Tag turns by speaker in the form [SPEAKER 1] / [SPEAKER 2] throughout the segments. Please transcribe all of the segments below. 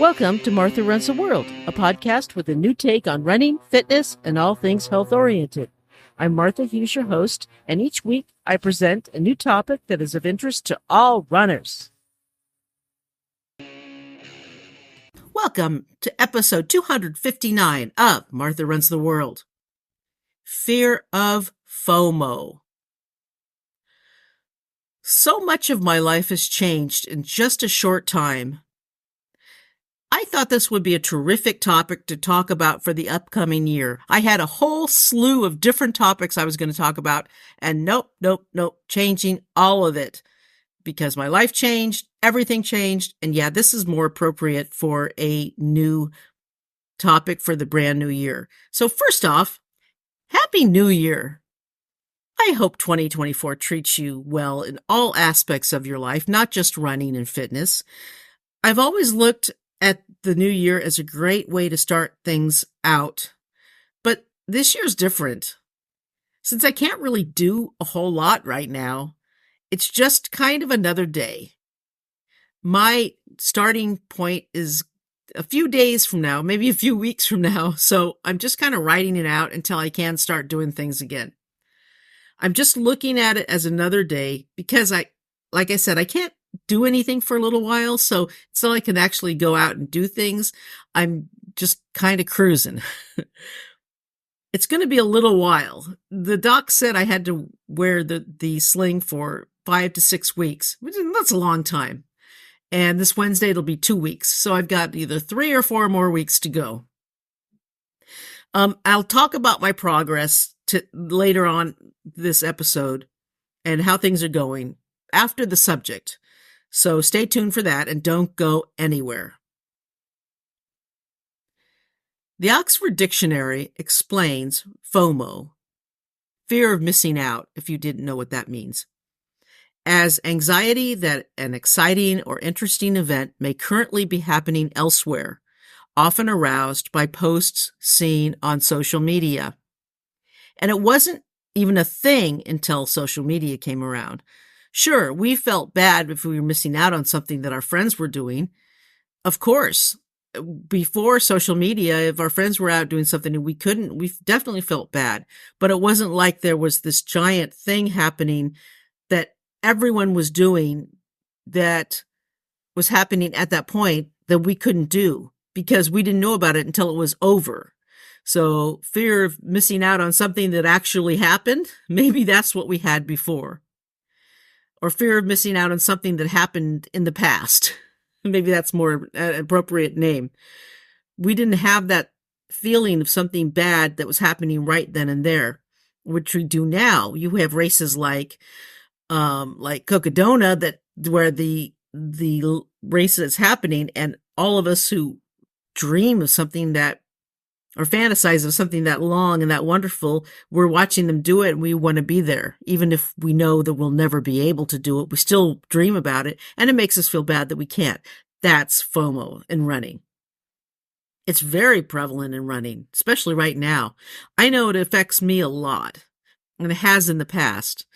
[SPEAKER 1] Welcome to Martha Runs the World, a podcast with a new take on running, fitness, and all things health-oriented. I'm Martha Hughes, your host, and each week I present a new topic that is of interest to all runners. Welcome to episode 259 of Martha Runs the World. Fear of FOMO. So much of my life has changed in just a short time. I thought this would be a terrific topic to talk about for the upcoming year. I had a whole slew of different topics I was going to talk about, and nope, changing all of it because my life changed, everything changed, and yeah, this is more appropriate for a new topic for the brand new year. So first off, Happy New Year. I hope 2024 treats you well in all aspects of your life, not just running and fitness. I've always looked at the new year as a great way to start things out. But this year's different. Since I can't really do a whole lot right now, it's just kind of another day. My starting point is a few days from now, maybe a few weeks from now, so I'm just kind of writing it out until I can start doing things again. I'm just looking at it as another day because like I said, I can't do anything for a little while, so until I can actually go out and do things, I'm just kind of cruising. It's going to be a little while. The doc said I had to wear the sling for 5 to 6 weeks. That's a long time. And this Wednesday, it'll be 2 weeks. So I've got either 3 or 4 more weeks to go. I'll talk about my progress later on this episode and how things are going after the subject. So stay tuned for that and don't go anywhere. The Oxford Dictionary explains FOMO, fear of missing out, if you didn't know what that means, as anxiety that an exciting or interesting event may currently be happening elsewhere, often aroused by posts seen on social media. And it wasn't even a thing until social media came around. Sure, we felt bad if we were missing out on something that our friends were doing. Of course, before social media, if our friends were out doing something and we couldn't, we definitely felt bad. But it wasn't like there was this giant thing happening that everyone was doing that was happening at that point that we couldn't do because we didn't know about it until it was over. So fear of missing out on something that actually happened, maybe that's what we had before. Or fear of missing out on something that happened in the past. Maybe that's more an appropriate name. We didn't have that feeling of something bad that was happening right then and there, which we do now. You have races like Cocodona where the race is happening, and all of us who dream of something that or fantasize of something that long and that wonderful, we're watching them do it and we want to be there. Even if we know that we'll never be able to do it, we still dream about it, and it makes us feel bad that we can't. That's FOMO in running. It's very prevalent in running, especially right now. I know it affects me a lot, and it has in the past.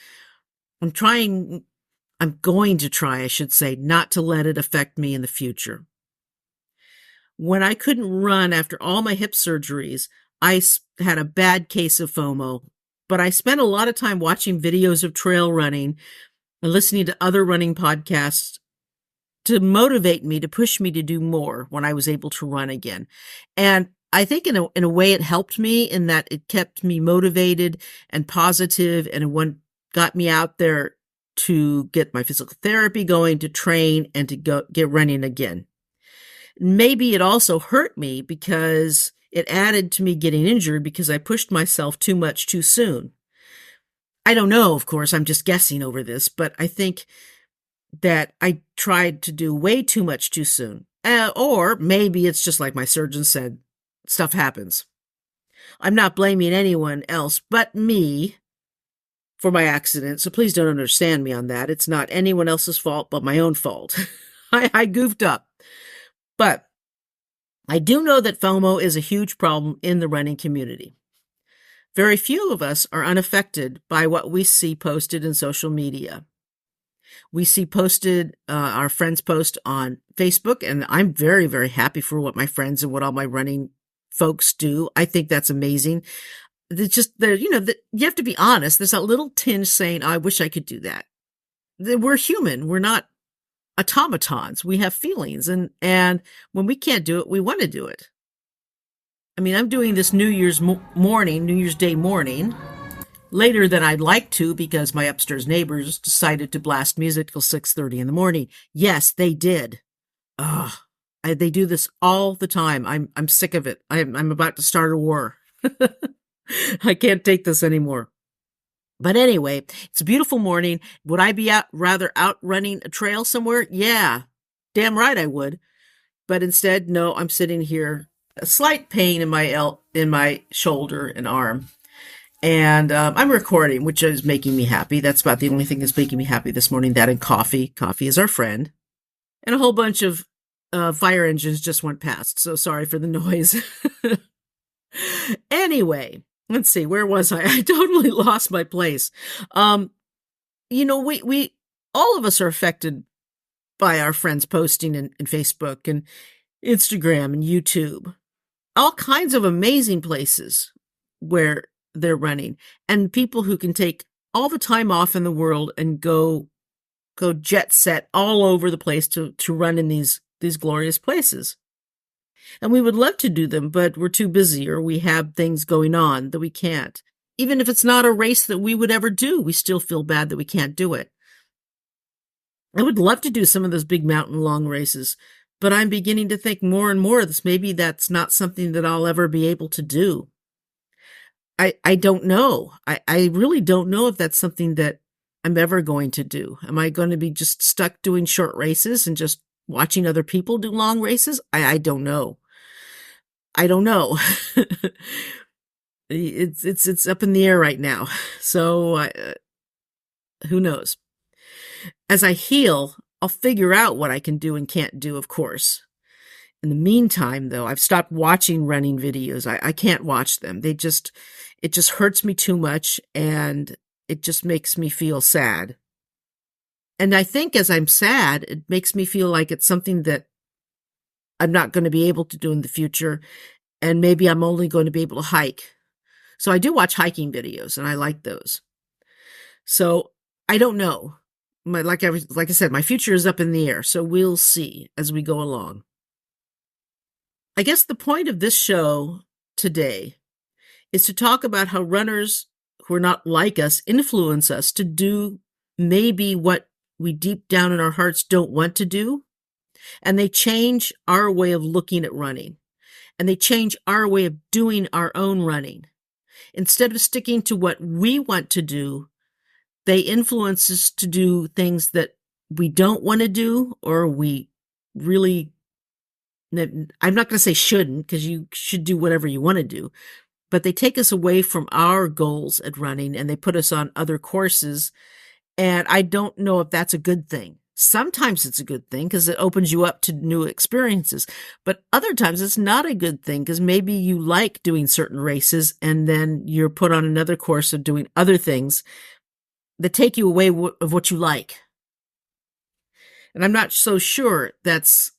[SPEAKER 1] I'm going to try, I should say, not to let it affect me in the future. When I couldn't run after all my hip surgeries, I had a bad case of FOMO, but I spent a lot of time watching videos of trail running and listening to other running podcasts to motivate me, to push me to do more when I was able to run again. And I think in a way it helped me in that it kept me motivated and positive, and it got me out there to get my physical therapy going, to train, and to get running again. Maybe it also hurt me because it added to me getting injured because I pushed myself too much too soon. I don't know, of course, I'm just guessing over this, but I think that I tried to do way too much too soon. Or maybe it's just like my surgeon said, stuff happens. I'm not blaming anyone else but me for my accident, so please don't understand me on that. It's not anyone else's fault but my own fault. I goofed up. But I do know that FOMO is a huge problem in the running community. Very few of us are unaffected by what we see posted in social media. We see posted, our friends post on Facebook, and I'm very, very happy for what my friends and what all my running folks do. I think that's amazing. It's just there, you have to be honest. There's that little tinge saying, I wish I could do that. We're human. We're not automatons. We have feelings. And when we can't do it, we want to do it. I mean, I'm doing this New Year's Day morning, later than I'd like to because my upstairs neighbors decided to blast music till 6:30 in the morning. Yes, they did. Ugh. They do this all the time. I'm sick of it. I'm about to start a war. I can't take this anymore. But anyway, it's a beautiful morning. Would I be rather out running a trail somewhere? Yeah, damn right I would. But instead, no, I'm sitting here, a slight pain in my shoulder and arm. And I'm recording, which is making me happy. That's about the only thing that's making me happy this morning. That and coffee. Coffee is our friend. And a whole bunch of fire engines just went past. So sorry for the noise. Anyway, let's see. Where was I? I totally lost my place. We all of us are affected by our friends posting in Facebook and Instagram and YouTube. All kinds of amazing places where they're running, and people who can take all the time off in the world and go jet set all over the place to run in these glorious places. And we would love to do them, but we're too busy or we have things going on that we can't. Even if it's not a race that we would ever do, we still feel bad that we can't do it. I would love to do some of those big mountain long races, but I'm beginning to think more and more maybe that's not something that I'll ever be able to do. I don't know. I really don't know if that's something that I'm ever going to do. Am I going to be just stuck doing short races and just watching other people do long races? I don't know. I don't know. It's up in the air right now. So who knows? As I heal, I'll figure out what I can do and can't do, of course. In the meantime, though, I've stopped watching running videos. I can't watch them. It just hurts me too much, and it just makes me feel sad. And I think as I'm sad, it makes me feel like it's something that I'm not going to be able to do in the future, and maybe I'm only going to be able to hike. So I do watch hiking videos, and I like those. So I don't know. Like I said, my future is up in the air, so we'll see as we go along. I guess the point of this show today is to talk about how runners who are not like us influence us to do maybe what we deep down in our hearts don't want to do. And they change our way of looking at running. And they change our way of doing our own running. Instead of sticking to what we want to do, they influence us to do things that we don't want to do, or we really, I'm not going to say shouldn't, because you should do whatever you want to do, but they take us away from our goals at running and they put us on other courses. And I don't know if that's a good thing. Sometimes it's a good thing because it opens you up to new experiences, but other times it's not a good thing because maybe you like doing certain races and then you're put on another course of doing other things that take you away of what you like. And I'm not so sure that's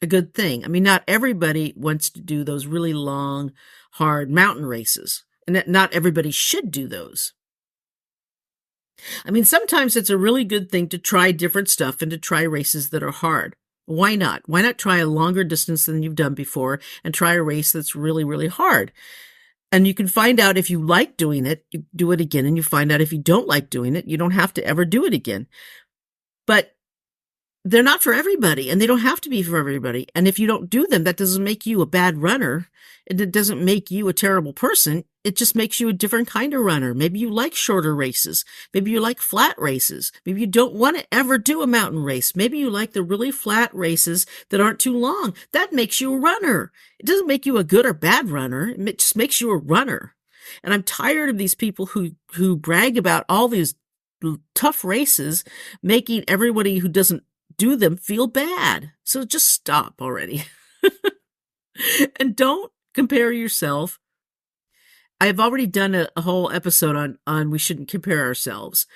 [SPEAKER 1] a good thing. I mean, not everybody wants to do those really long, hard mountain races, and not everybody should do those. I mean, sometimes it's a really good thing to try different stuff and to try races that are hard. Why not? Why not try a longer distance than you've done before and try a race that's really, really hard? And you can find out if you like doing it, you do it again, and you find out if you don't like doing it, you don't have to ever do it again. But they're not for everybody, and they don't have to be for everybody. And if you don't do them, that doesn't make you a bad runner. It doesn't make you a terrible person. It just makes you a different kind of runner. Maybe you like shorter races. Maybe you like flat races. Maybe you don't want to ever do a mountain race. Maybe you like the really flat races that aren't too long. That makes you a runner. It doesn't make you a good or bad runner. It just makes you a runner. And I'm tired of these people who brag about all these tough races, making everybody who doesn't do them feel bad. So just stop already. And don't compare yourself. I've already done a whole episode on we shouldn't compare ourselves.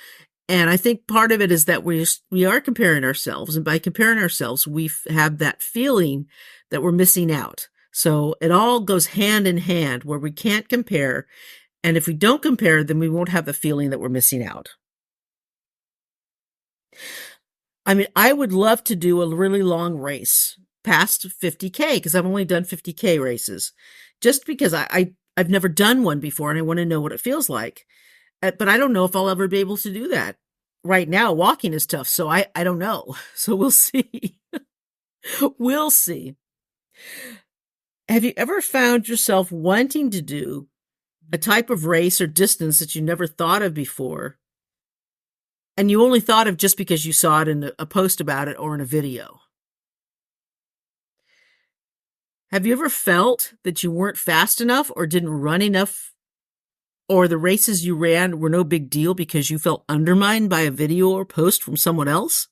[SPEAKER 1] And I think part of it is that we are comparing ourselves, and by comparing ourselves, have that feeling that we're missing out. So it all goes hand in hand where we can't compare. And if we don't compare, then we won't have the feeling that we're missing out. I mean, I would love to do a really long race past 50K because I've only done 50K races just because I've never done one before and I want to know what it feels like. But I don't know if I'll ever be able to do that. Right now, walking is tough, so I don't know. So we'll see. We'll see. Have you ever found yourself wanting to do a type of race or distance that you never thought of before, and you only thought of just because you saw it in a post about it or in a video? Have you ever felt that you weren't fast enough or didn't run enough, or the races you ran were no big deal because you felt undermined by a video or post from someone else?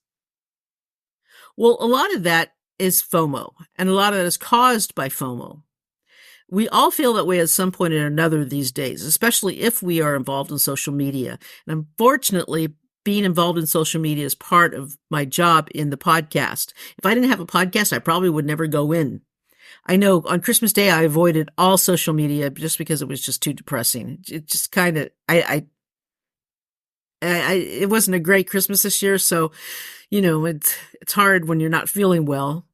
[SPEAKER 1] Well, a lot of that is FOMO, and a lot of that is caused by FOMO. We all feel that way at some point or another these days, especially if we are involved in social media. And unfortunately, being involved in social media is part of my job in the podcast. If I didn't have a podcast, I probably would never go in. I know on Christmas Day, I avoided all social media just because it was just too depressing. It just kind of, it wasn't a great Christmas this year. So, it's hard when you're not feeling well,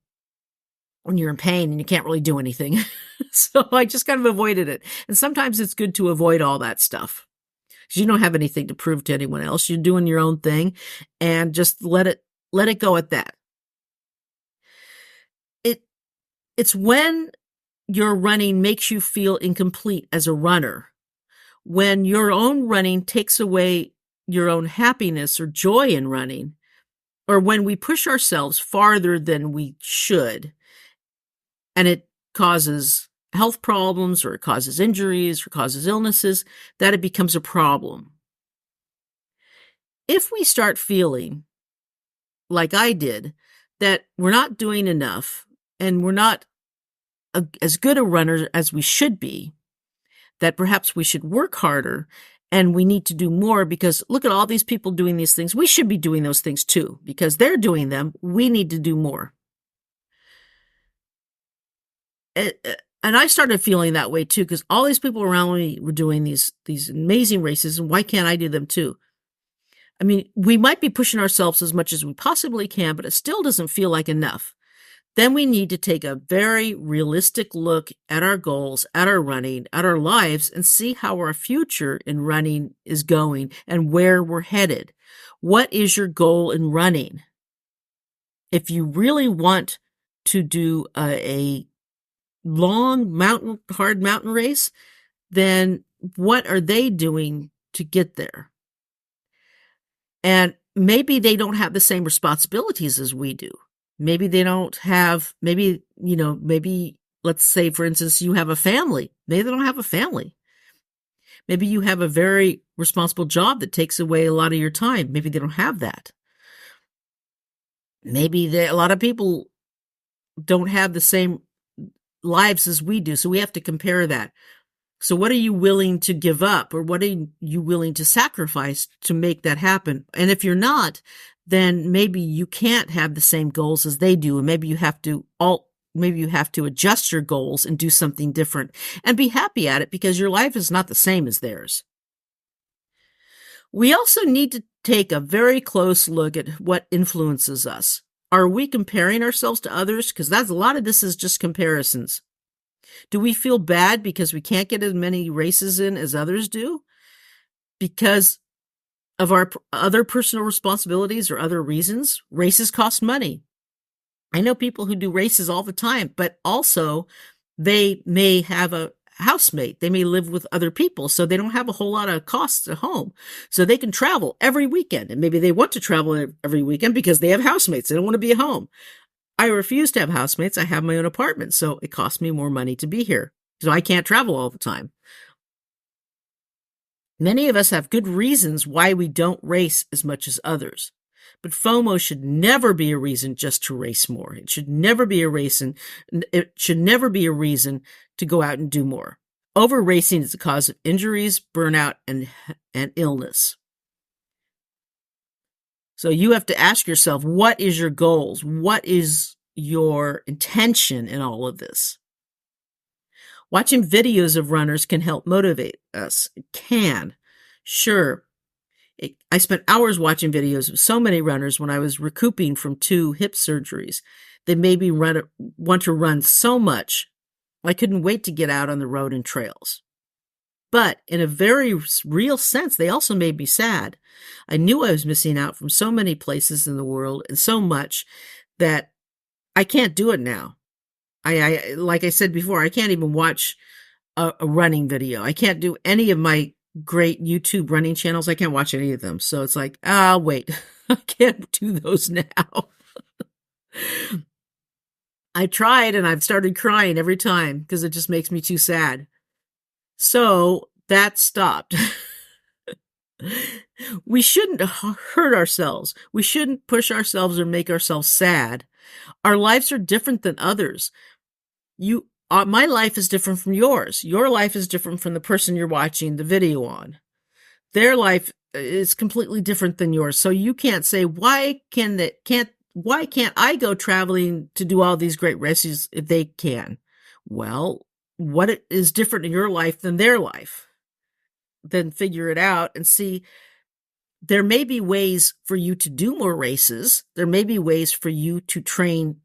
[SPEAKER 1] when you're in pain and you can't really do anything. So I just kind of avoided it. And sometimes it's good to avoid all that stuff because you don't have anything to prove to anyone else. You're doing your own thing and just let it go at that. It's when your running makes you feel incomplete as a runner, when your own running takes away your own happiness or joy in running, or when we push ourselves farther than we should, and it causes health problems or it causes injuries or causes illnesses, that it becomes a problem. If we start feeling like I did, that we're not doing enough and we're not as good a runner as we should be, that perhaps we should work harder and we need to do more because look at all these people doing these things. We should be doing those things too because they're doing them. We need to do more. And I started feeling that way too, because all these people around me were doing these amazing races, and why can't I do them too? I mean, we might be pushing ourselves as much as we possibly can, but it still doesn't feel like enough. Then we need to take a very realistic look at our goals, at our running, at our lives, and see how our future in running is going and where we're headed. What is your goal in running? If you really want to do a long hard mountain race, then what are they doing to get there? And maybe they don't have the same responsibilities as we do. Maybe they don't have, maybe let's say, for instance, you have a family. Maybe they don't have a family. Maybe you have a very responsible job that takes away a lot of your time. Maybe they don't have that. Maybe a lot of people don't have the same lives as we do. So we have to compare that. So what are you willing to give up, or what are you willing to sacrifice to make that happen? And if you're not, then maybe you can't have the same goals as they do. And maybe you have to adjust your goals and do something different and be happy at it because your life is not the same as theirs. We also need to take a very close look at what influences us. Are we comparing ourselves to others? Because a lot of this is just comparisons. Do we feel bad because we can't get as many races in as others do? Because of our other personal responsibilities or other reasons? Races cost money. I know people who do races all the time, but also they may have a housemate. They may live with other people, so they don't have a whole lot of costs at home. So they can travel every weekend, and maybe they want to travel every weekend because they have housemates. They don't want to be at home. I refuse to have housemates. I have my own apartment, so it costs me more money to be here. So I can't travel all the time. Many of us have good reasons why we don't race as much as others. But FOMO should never be a reason just to race more. It should never be a reason to go out and do more. Over racing is a cause of injuries, burnout, and illness. So you have to ask yourself, what is your goals? What is your intention in all of this? Watching videos of runners can help motivate us. It can. Sure. I spent hours watching videos of so many runners when I was recouping from 2 hip surgeries. They made me want to run so much. I couldn't wait to get out on the road and trails. But in a very real sense, they also made me sad. I knew I was missing out from so many places in the world and so much that I can't do it now. I like I said before, I can't even watch a running video. I can't do any of my great YouTube running channels. I can't watch any of them. So it's like, wait, I can't do those now. I tried and I've started crying every time because it just makes me too sad. So that stopped. We shouldn't hurt ourselves. We shouldn't push ourselves or make ourselves sad. Our lives are different than others. My life is different from yours. Your life is different from the person you're watching the video on. Their life is completely different than yours. So you can't say, why can't I go traveling to do all these great races if they can? Well, what is different in your life than their life? Then figure it out and see. There may be ways for you to do more races. There may be ways for you to train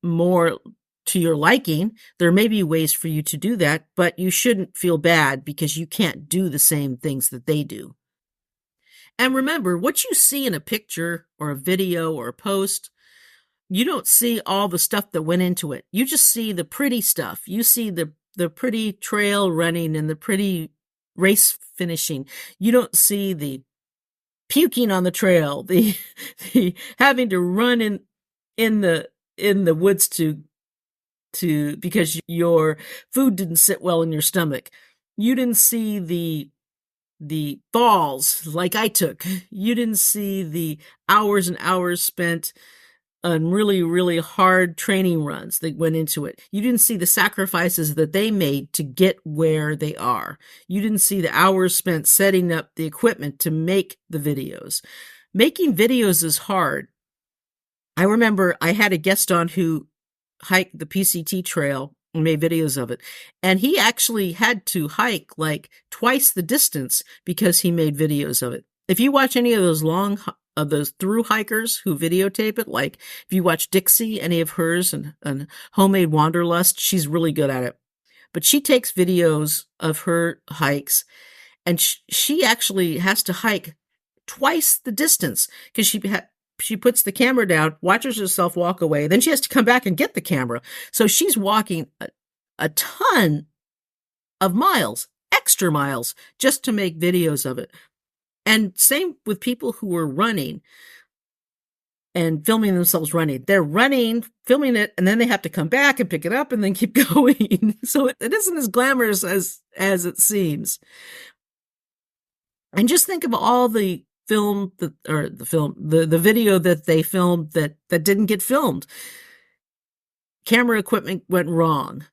[SPEAKER 1] more to your liking. There may be ways for you to do that, but you shouldn't feel bad because you can't do the same things that they do. And remember, what you see in a picture or a video or a post, you don't see all the stuff that went into it. You just see the pretty stuff. You see the pretty trail running and the pretty race finishing. You don't see the puking on the trail, the having to run in the woods to because your food didn't sit well in your stomach. You didn't see the falls like I took. You didn't see the hours and hours spent on really, really hard training runs that went into it. You didn't see the sacrifices that they made to get where they are. You didn't see the hours spent setting up the equipment to make the videos. Making videos is hard. I remember I had a guest on who hiked the PCT trail and made videos of it. And he actually had to hike like twice the distance because he made videos of it. If you watch any of those through hikers who videotape it, like if you watch Dixie, any of hers and Homemade Wanderlust, she's really good at it. But she takes videos of her hikes and she actually has to hike twice the distance because she puts the camera down, watches herself walk away, then she has to come back and get the camera. So she's walking a ton of miles, extra miles, just to make videos of it. And same with people who are running and filming themselves running. They're running, filming it, and then they have to come back and pick it up and then keep going. So it isn't as glamorous as it seems. And just think of all the the video that they filmed that didn't get filmed. Camera equipment went wrong.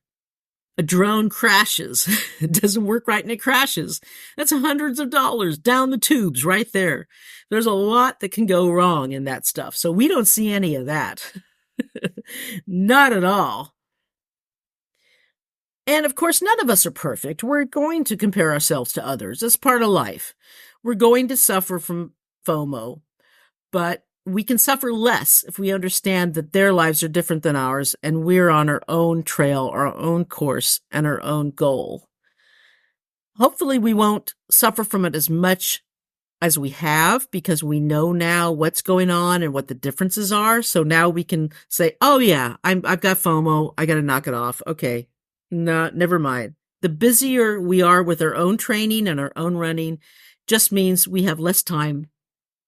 [SPEAKER 1] A drone crashes. It doesn't work right and it crashes. That's hundreds of dollars down the tubes right there. There's a lot that can go wrong in that stuff. So we don't see any of that. Not at all. And of course, none of us are perfect. We're going to compare ourselves to others. It's part of life. We're going to suffer from FOMO, but we can suffer less if we understand that their lives are different than ours and we're on our own trail, our own course, and our own goal. Hopefully we won't suffer from it as much as we have because we know now what's going on and what the differences are. So now we can say, oh yeah, I've got FOMO. I got to knock it off. Okay. No, never mind. The busier we are with our own training and our own running just means we have less time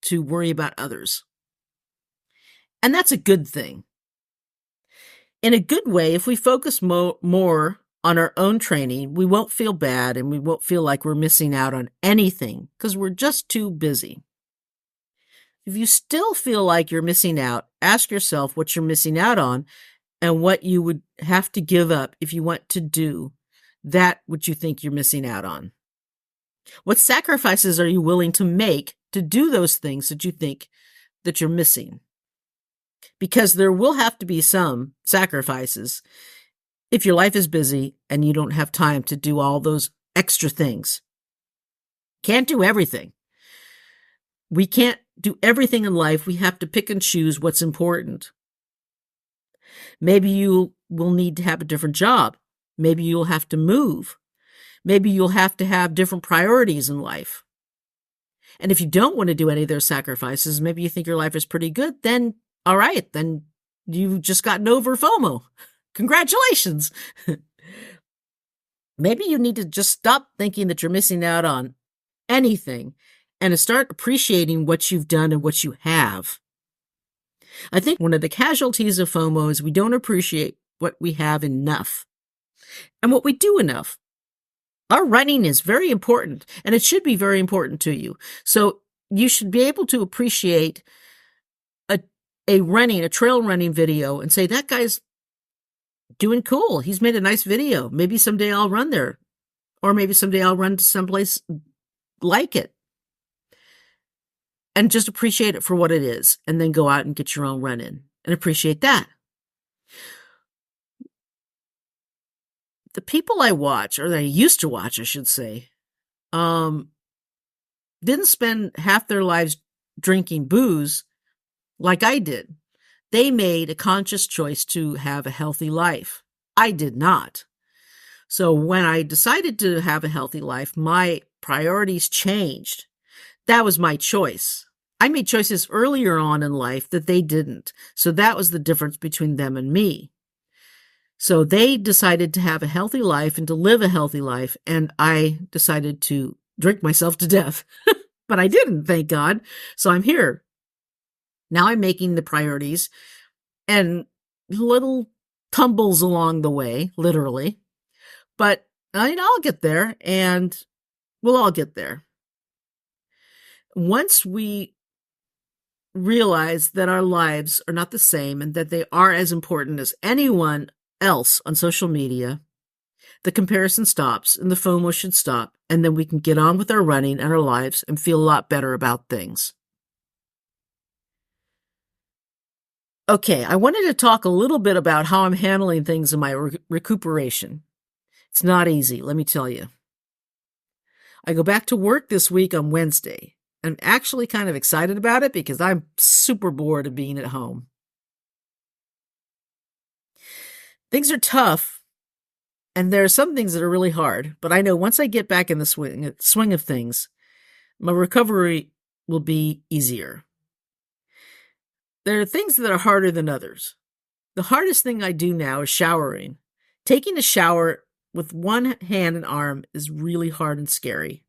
[SPEAKER 1] to worry about others. And that's a good thing. In a good way, if we focus more on our own training, we won't feel bad and we won't feel like we're missing out on anything because we're just too busy. If you still feel like you're missing out, ask yourself what you're missing out on and what you would have to give up if you want to do that which you think you're missing out on. What sacrifices are you willing to make to do those things that you think that you're missing, because there will have to be some sacrifices if your life is busy and you don't have time to do all those extra things. Can't do everything. We can't do everything in life. We have to pick and choose what's important. Maybe you will need to have a different job. Maybe you'll have to move. Maybe you'll have to have different priorities in life. And if you don't want to do any of those sacrifices, maybe you think your life is pretty good, then all right, then you've just gotten over FOMO. Congratulations. Maybe you need to just stop thinking that you're missing out on anything and to start appreciating what you've done and what you have. I think one of the casualties of FOMO is we don't appreciate what we have enough and what we do enough. Our running is very important, and it should be very important to you. So you should be able to appreciate a trail running video and say, that guy's doing cool. He's made a nice video. Maybe someday I'll run there, or maybe someday I'll run to someplace like it. And just appreciate it for what it is, and then go out and get your own run in and appreciate that. The people I watch, or that I used to watch, I should say, didn't spend half their lives drinking booze like I did. They made a conscious choice to have a healthy life. I did not. So when I decided to have a healthy life, my priorities changed. That was my choice. I made choices earlier on in life that they didn't. So that was the difference between them and me. So they decided to have a healthy life and to live a healthy life, and I decided to drink myself to death. But I didn't, thank God. So I'm here. Now I'm making the priorities and little tumbles along the way, literally. But I'll get there, and we'll all get there. Once we realize that our lives are not the same and that they are as important as anyone else on social media, the comparison stops and the FOMO should stop, and then we can get on with our running and our lives and feel a lot better about things. Okay, I wanted to talk a little bit about how I'm handling things in my recuperation. It's not easy, let me tell you. I go back to work this week on Wednesday. I'm actually kind of excited about it because I'm super bored of being at home. Things are tough, and there are some things that are really hard, but I know once I get back in the swing of things, my recovery will be easier. There are things that are harder than others. The hardest thing I do now is showering. Taking a shower with one hand and arm is really hard and scary.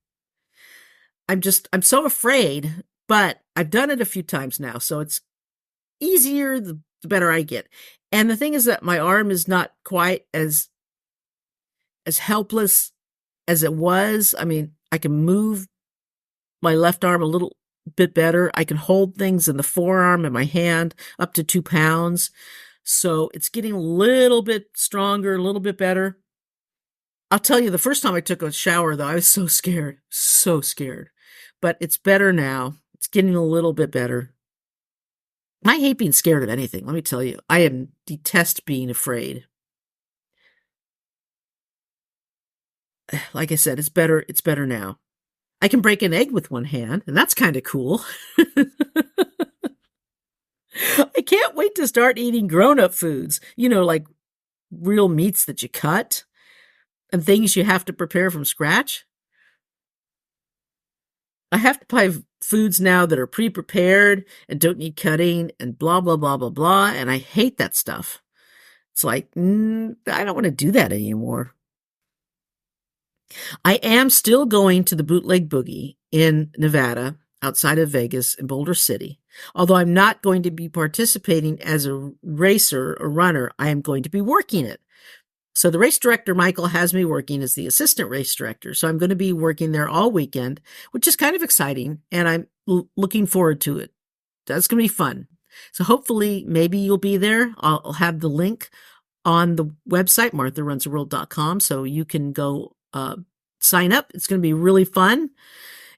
[SPEAKER 1] I'm so afraid, but I've done it a few times now, so it's easier the better I get. And the thing is that my arm is not quite as helpless as it was. I mean, I can move my left arm a little bit better. I can hold things in the forearm and my hand up to 2 pounds. So it's getting a little bit stronger, a little bit better. I'll tell you, the first time I took a shower, though, I was so scared. But it's better now. It's getting a little bit better. I hate being scared of anything, let me tell you. I detest being afraid. Like I said, it's better now. I can break an egg with one hand, and that's kind of cool. I can't wait to start eating grown-up foods, like real meats that you cut and things you have to prepare from scratch. I have to buy foods now that are pre-prepared and don't need cutting and blah, blah, blah, blah, blah. And I hate that stuff. It's like, I don't want to do that anymore. I am still going to the Bootleg Boogie in Nevada, outside of Vegas in Boulder City. Although I'm not going to be participating as a racer or runner, I am going to be working it. So the race director, Michael, has me working as the assistant race director. So I'm going to be working there all weekend, which is kind of exciting. And I'm looking forward to it. That's going to be fun. So hopefully maybe you'll be there. I'll have the link on the website, martharunstheworld.com. So you can go sign up. It's going to be really fun.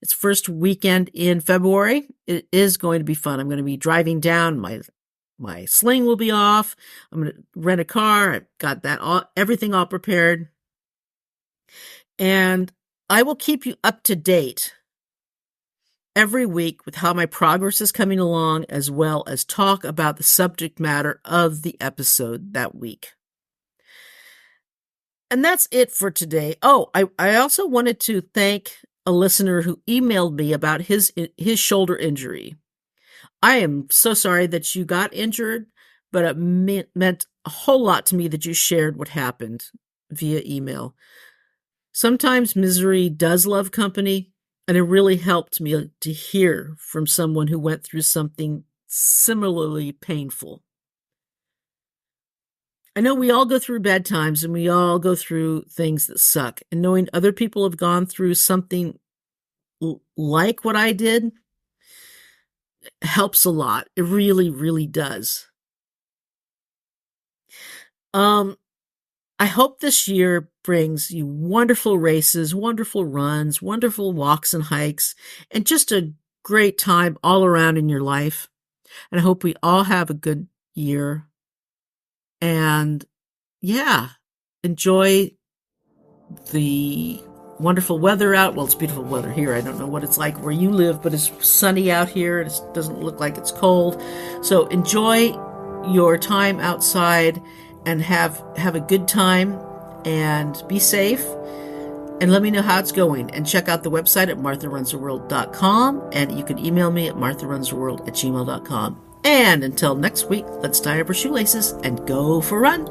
[SPEAKER 1] It's first weekend in February. It is going to be fun. I'm going to be driving down. My sling will be off. I'm going to rent a car. I've got everything all prepared. And I will keep you up to date every week with how my progress is coming along, as well as talk about the subject matter of the episode that week. And that's it for today. Oh, I also wanted to thank a listener who emailed me about his shoulder injury. I am so sorry that you got injured, but it meant a whole lot to me that you shared what happened via email. Sometimes misery does love company, and it really helped me to hear from someone who went through something similarly painful. I know we all go through bad times and we all go through things that suck. And knowing other people have gone through something like what I did helps a lot. It really, really does. I hope this year brings you wonderful races, wonderful runs, wonderful walks and hikes, and just a great time all around in your life. And I hope we all have a good year. And yeah, enjoy the wonderful weather out. Well, it's beautiful weather here. I don't know what it's like where you live, but it's sunny out here. It doesn't look like it's cold. So enjoy your time outside and have a good time and be safe. And let me know how it's going. And check out the website at martharunstheworld.com. And you can email me at martharunstheworld@gmail.com. And until next week, let's tie up our shoelaces and go for a run.